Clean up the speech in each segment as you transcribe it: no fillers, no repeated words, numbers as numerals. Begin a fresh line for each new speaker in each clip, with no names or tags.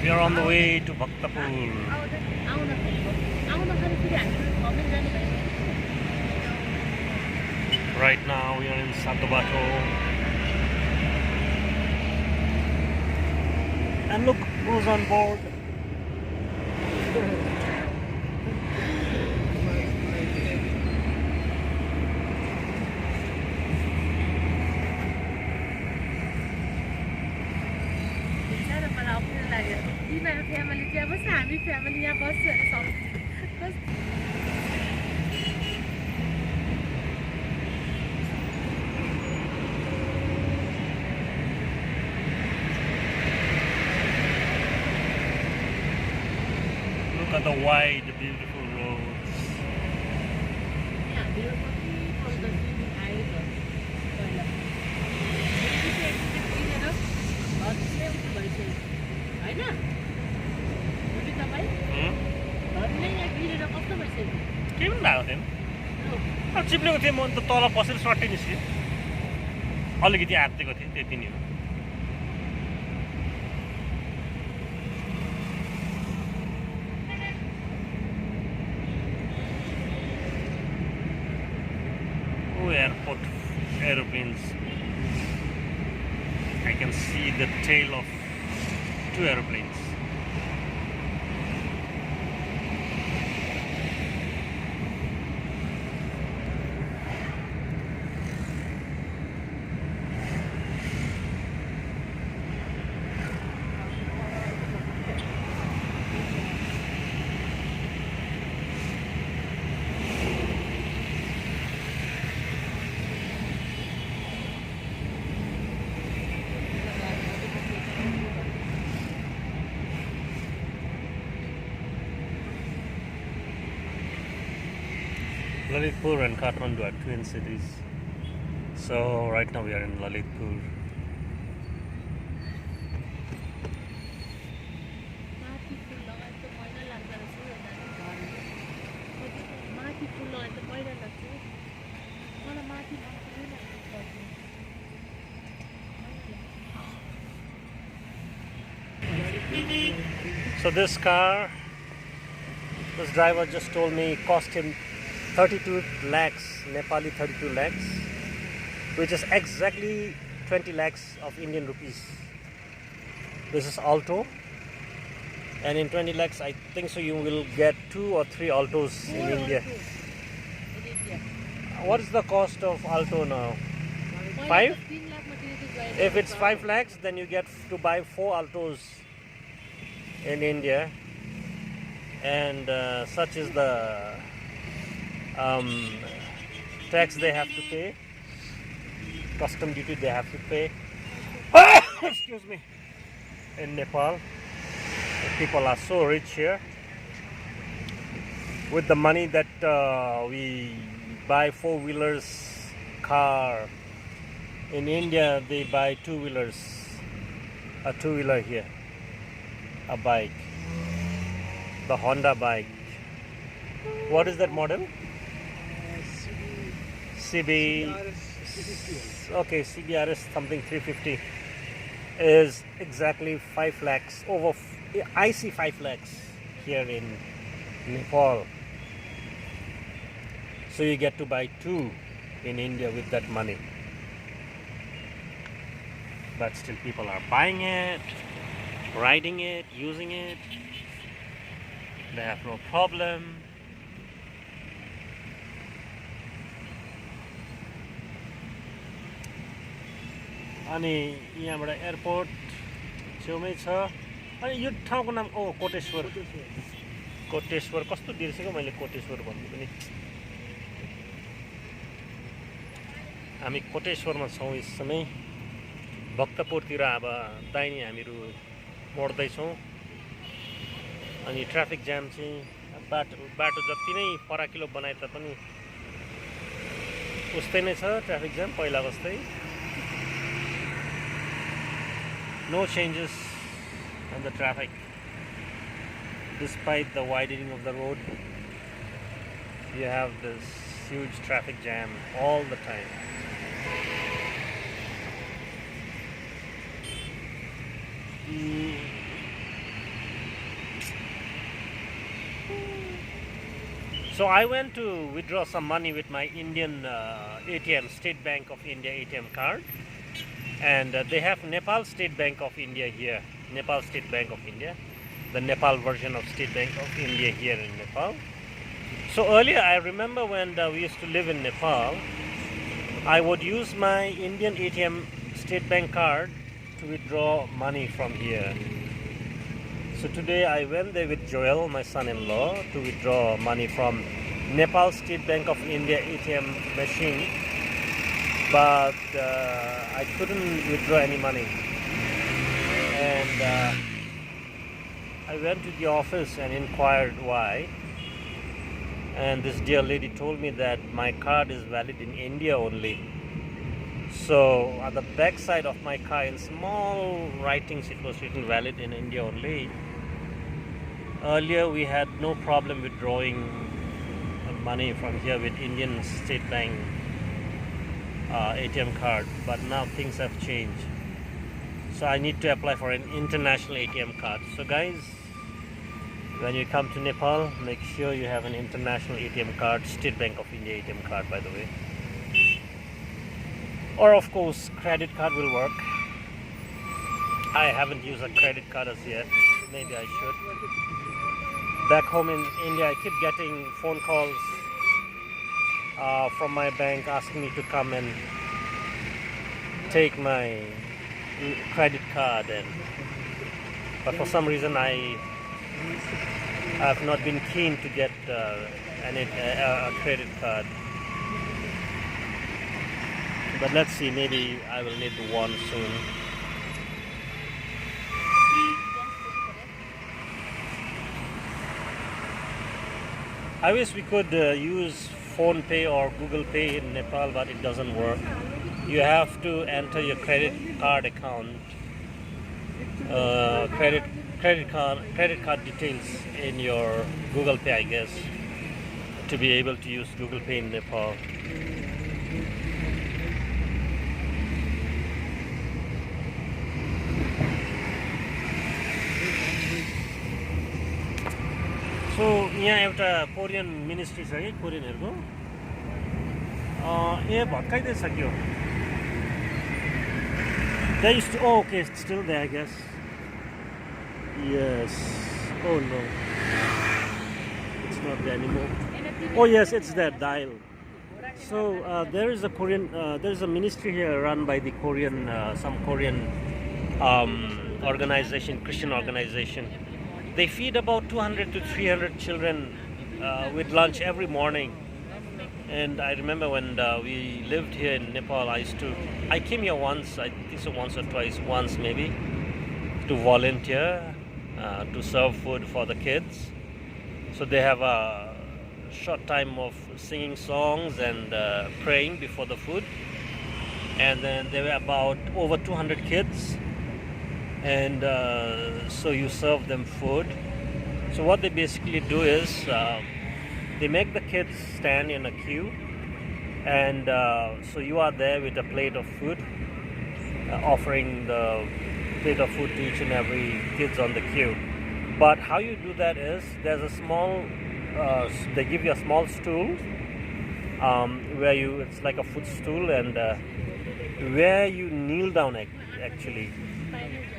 We are on the way to Bhaktapur. Right now we are in Satobato. And look who's on board. Look at the wide, beautiful roads. के पनि भएको थिएन चिप्लेको थिएँ म त तल बसेर सट्टै निस्केँ अलिकति आत्तिएको थिएँ त्यति नै हो airport aeroplanes. I can see the tail of 2 aeroplanes. Lalitpur and Kathmandu are twin cities. So right now we are in Lalitpur. So this car, this driver just told me cost him 32 lakhs, Nepali 32 lakhs, which is exactly 20 lakhs of Indian rupees. This is Alto, and in 20 lakhs I think so you will get 2 or 3 Altos in India. What is the cost of Alto now? 5? If it's 5 lakhs, then you get to buy 4 Altos in India, and such is the tax they have to pay, custom duty they have to pay. Excuse me. In Nepal, people are so rich here. With the money that we buy 4-wheelers car, in India they buy 2-wheelers, a 2-wheeler here, a bike, the Honda bike. What is that model? CB, okay, CBRS something 350 is exactly 5 lakhs over. I see 5 lakhs here in Nepal. So you get to buy 2 in India with that money. But still people are buying it, riding it, using it. They have no problem. अनि यहाँबाट airport छेउमै छ अनि यो ठाउँको नाम कोटेश्वर कस्तो बिर्सेको मैले कोटेश्वर भन्नु पनि हामी कोटेश्वरमा छौँ यस समय भक्तपुरतिर अब दाहिने हामीहरू मोड्दै छौँ अनि ट्राफिक जाम चाहिँ बाटो जति नै फराकिलो बनाए तापनि उस्तै नै छ ट्राफिक जाम पहिला जस्तै No changes on the traffic despite the widening of the road. You have this huge traffic jam all the time. So I went to withdraw some money with my Indian ATM, State Bank of India ATM card, and they have Nepal State Bank of India here, Nepal State Bank of India, the Nepal version of State Bank of India here in Nepal. So earlier I remember when we used to live in Nepal, I would use my Indian ATM State Bank card to withdraw money from here. So today I went there with Joel, my son-in-law, to withdraw money from Nepal State Bank of India ATM machine, but I couldn't withdraw any money. And I went to the office and inquired why. And this dear lady told me that my card is valid in India only. So on the back side of my car, in small writings, it was written valid in India only. Earlier we had no problem withdrawing money from here with Indian State Bank ATM card, but now things have changed. So I need to apply for an international ATM card. So guys, when you come to Nepal, make sure you have an international ATM card, State Bank of India ATM card, by the way. Or of course, credit card will work. I haven't used a credit card as yet. Maybe I should. Back home in India, I keep getting phone calls from my bank asking me to come and take my credit card, but for some reason I have not been keen to get a credit card. But let's see, maybe I will need one soon. I wish we could use Phone Pay or Google Pay in Nepal, but it doesn't work. You have to enter your credit card account, credit card details in your Google Pay, I guess, to be able to use Google Pay in Nepal. So यहाँ एउटा Korean ministry छ कि कोरियनहरुको भत्काइदै सक्यो. They used to, oh, okay, it's still there, I guess. Yes. Oh no, it's not there anymore. Oh yes, it's there, Dail. So there is a Korean, there is a ministry here run by the Korean, some Korean organization, Christian organization. They feed about 200 to 300 children with lunch every morning. And I remember when we lived here in Nepal, I came here once, I think so once or twice, once maybe, to volunteer, to serve food for the kids. So they have a short time of singing songs and praying before the food. And then there were about over 200 kids. And so you serve them food. So what they basically do is they make the kids stand in a queue, and so you are there with a plate of food, offering the plate of food to each and every kids on the queue. But how you do that is there's a small, they give you a small stool where it's like a footstool, and where you kneel down actually.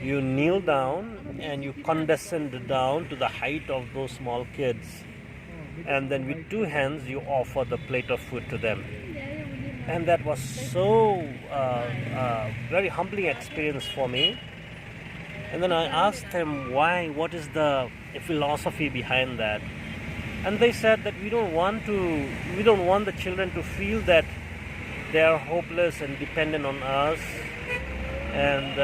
You kneel down and you condescend down to the height of those small kids, and then with two hands you offer the plate of food to them. And that was so very humbling experience for me. And then I asked them why, what is the philosophy behind that? And they said that we don't want the children to feel that they are hopeless and dependent on us, and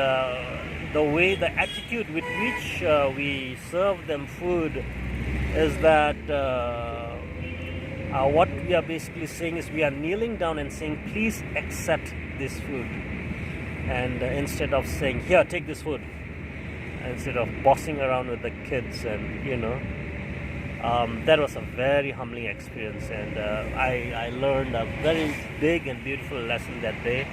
the attitude with which we serve them food is that what we are basically saying is we are kneeling down and saying, please accept this food, and instead of saying, here, take this food, instead of bossing around with the kids. And that was a very humbling experience, and I learned a very big and beautiful lesson that day,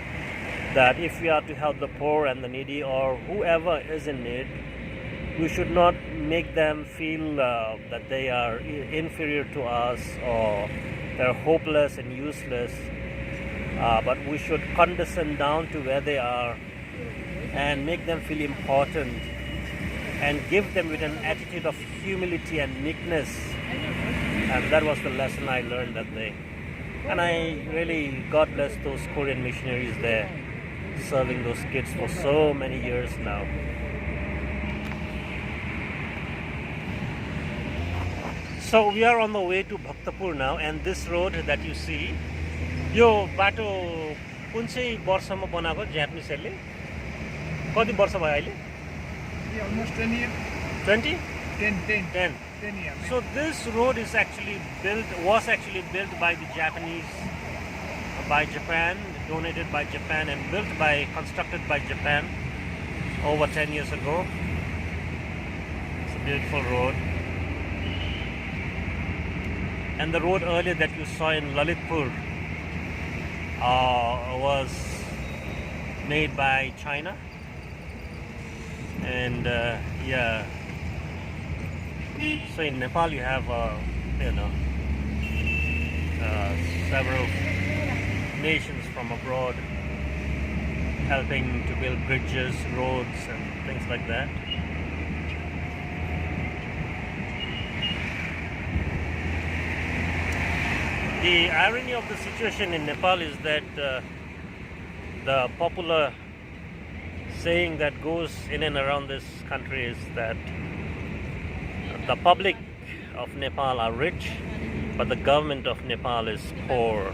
that if we are to help the poor and the needy or whoever is in need, We should not make them feel that they are inferior to us or they're hopeless and useless. But we should condescend down to where they are and make them feel important and give them with an attitude of humility and meekness. And that was the lesson I learned that day. And I really, God bless those Korean missionaries there, serving those kids for so many years now. So we are on the way to Bhaktapur now, and this road that you see, यो बाटो कुन चाहिँ वर्षमा बनाएको जापानिजहरुले? कति वर्ष भयो अहिले?
Almost 10 years.
20?
10 years.
So this road is was actually built by the Japanese, by Japan, donated by Japan and constructed by Japan over 10 years ago. It's a beautiful road. And the road earlier that you saw in Lalitpur was made by China. And yeah, so in Nepal you have several nations from abroad helping to build bridges, roads and things like that. The irony of the situation in Nepal is that the popular saying that goes in and around this country is that the public of Nepal are rich, but the government of Nepal is poor.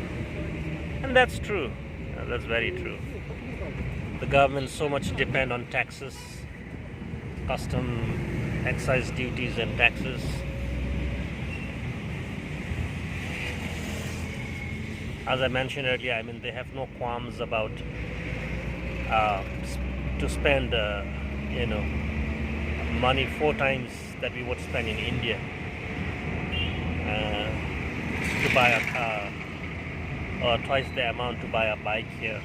And that's true. That's very true. The government so much depend on taxes, custom, excise duties and taxes. As I mentioned earlier, I mean, they have no qualms about to spend, money 4 times that we would spend in India to buy a car, or twice the amount to buy a bike here.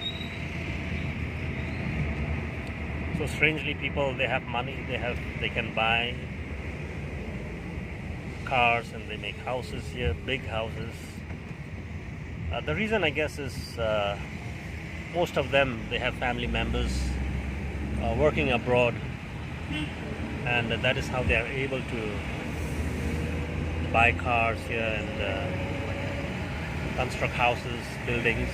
So strangely, people, they have money, they can buy cars and they make houses here, big houses. The reason, I guess, is most of them, they have family members working abroad, and that is how they are able to buy cars here and construct houses, buildings.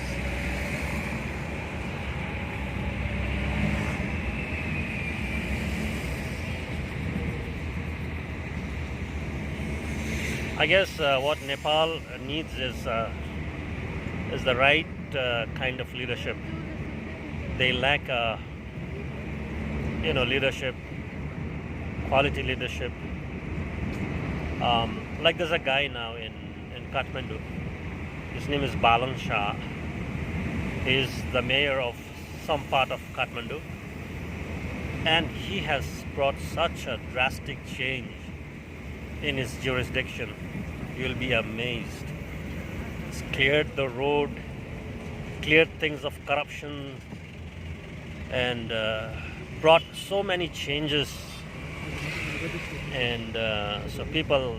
I guess what Nepal needs is the right kind of leadership. They lack leadership, quality leadership. Like there's a guy now in Kathmandu. His name is Balan Shah. He's the mayor of some part of Kathmandu, and he has brought such a drastic change in his jurisdiction. You'll be amazed. It's cleared the road, cleared things of corruption, and brought so many changes. And so people,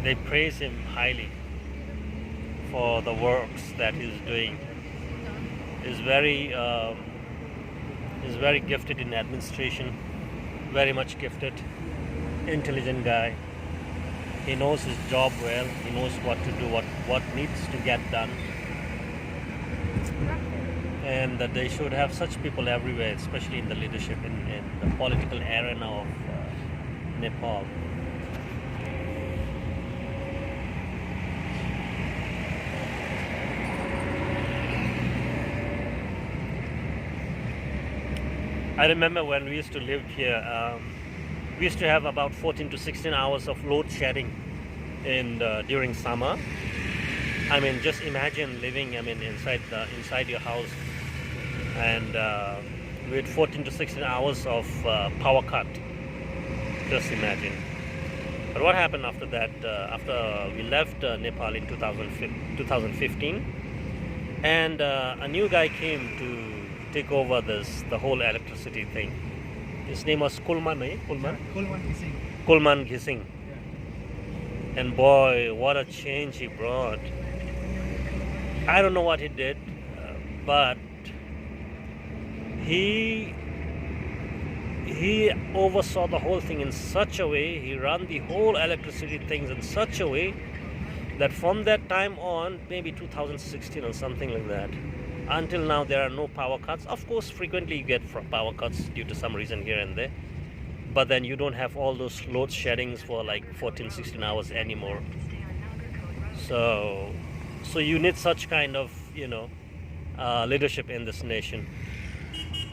they praise him highly for the works that he's doing. He's very gifted in administration, very much gifted, intelligent guy. He knows his job well. He knows what to do, what needs to get done. And that they should have such people everywhere, especially in the leadership, in the political arena of Nepal. I remember when we used to live here, we used to have about 14 to 16 hours of load shedding during summer. I mean, just imagine living, inside your house, and with 14 to 16 hours of power cut. Just imagine. But what happened after that? After we left Nepal in 2015, and a new guy came to take over the whole electricity thing. His name was Kulman, eh? Kulman?
Kulman Ghising.
Kulman Ghising.
Yeah.
And boy, what a change he brought. I don't know what he did, but he oversaw the whole thing in such a way, he ran the whole electricity things in such a way that from that time on, maybe 2016 or something like that, until now there are no power cuts. Of course, frequently you get power cuts due to some reason here and there, but then you don't have all those load sheddings for like 14-16 hours anymore. So you need such kind of leadership in this nation.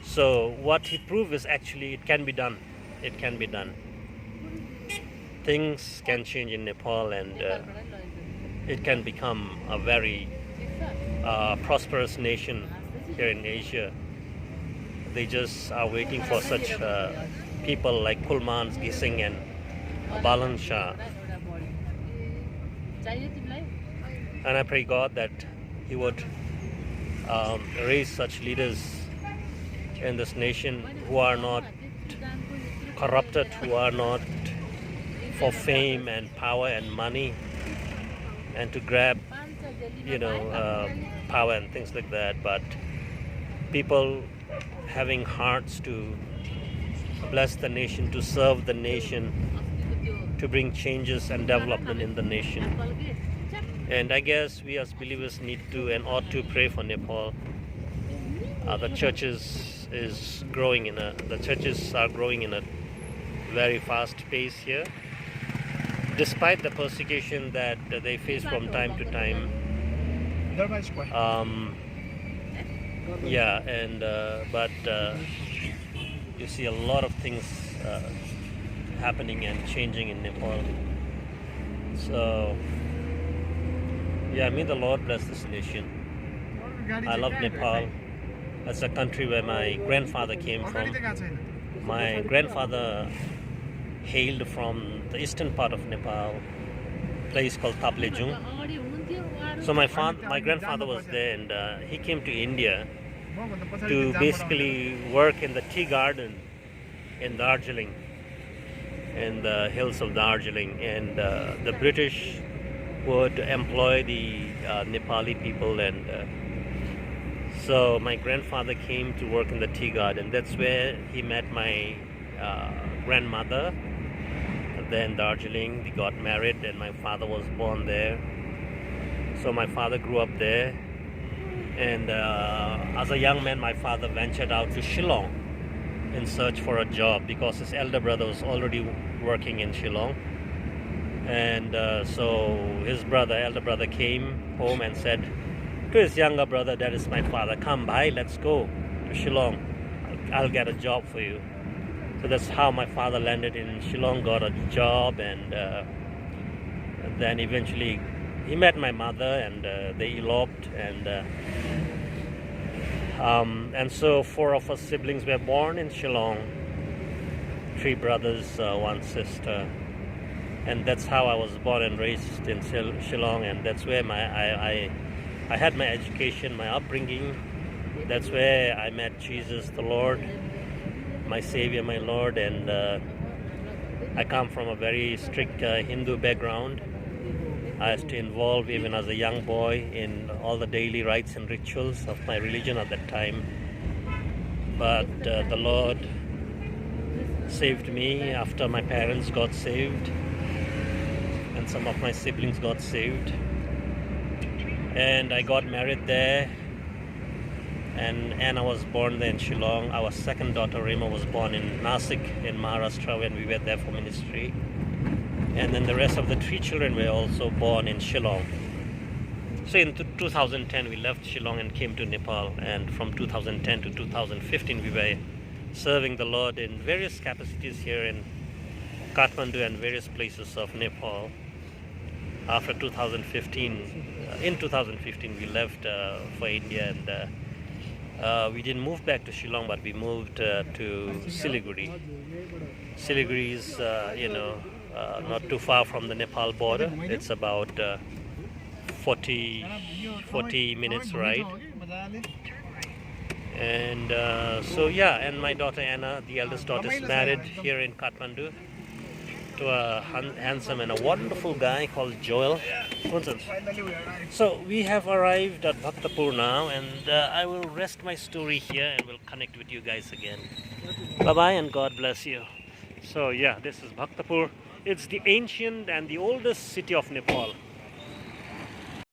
So what he proved is actually it can be done. It can be done. Things can change in Nepal, and it can become a very prosperous nation here in Asia. They just are waiting for such people like Kulman Ghising and Balan Shah. And I pray God that He would raise such leaders in this nation who are not corrupted, who are not for fame and power and money, and to grab power and things like that, but people having hearts to bless the nation, to serve the nation, to bring changes and development in the nation. And I guess we as believers need to and ought to pray for Nepal. The churches are growing in a very fast pace here, despite the persecution that they face from time to time. But you see a lot of things happening and changing in Nepal. So may the Lord bless this nation. I love Nepal. That's a country where my grandfather came from. My grandfather hailed from the eastern part of Nepal, a place called Taplejung. So my grandfather was there, and he came to India to basically work in the tea garden in Darjeeling, in the hills of Darjeeling. And the British would employ the Nepali people, and so my grandfather came to work in the tea garden. That's where he met my grandmother. Then Darjeeling, we got married, and my father was born there. So my father grew up there, and as a young man, my father ventured out to Shillong in search for a job because his elder brother was already working in Shillong. And so his elder brother came home and said to his younger brother, "That is my father, come by, let's go to Shillong, I'll get a job for you." So that's how my father landed in Shillong, got a job, and then eventually he met my mother, and they eloped, and so 4 of us siblings were born in Shillong, 3 brothers, 1 sister. And that's how I was born and raised in Shillong, and that's where I had my education, my upbringing. That's where I met Jesus, the Lord, my Savior, my Lord. And I come from a very strict Hindu background. I was involved even as a young boy in all the daily rites and rituals of my religion at that time. But the Lord saved me after my parents got saved, and some of my siblings got saved, and I got married there, and Anna was born there in Shillong. Our second daughter Rima was born in Nasik in Maharashtra when we were there for ministry, and then the rest of the 3 children were also born in Shillong. So in 2010 we left Shillong and came to Nepal, and from 2010 to 2015 we were serving the Lord in various capacities here in Kathmandu and various places of Nepal. After 2015, in 2015 we left for India, and we didn't move back to Shillong, but we moved to Siliguri. Siliguri is, not too far from the Nepal border. It's about 40 minutes ride. And so yeah, and my daughter Anna, the eldest daughter, is married here in Kathmandu to a handsome and a wonderful guy called Joel. So we have arrived at Bhaktapur now, and I will rest my story here and will connect with you guys again. Bye bye and God bless you. So yeah, this is Bhaktapur. It's the ancient and the oldest city of Nepal.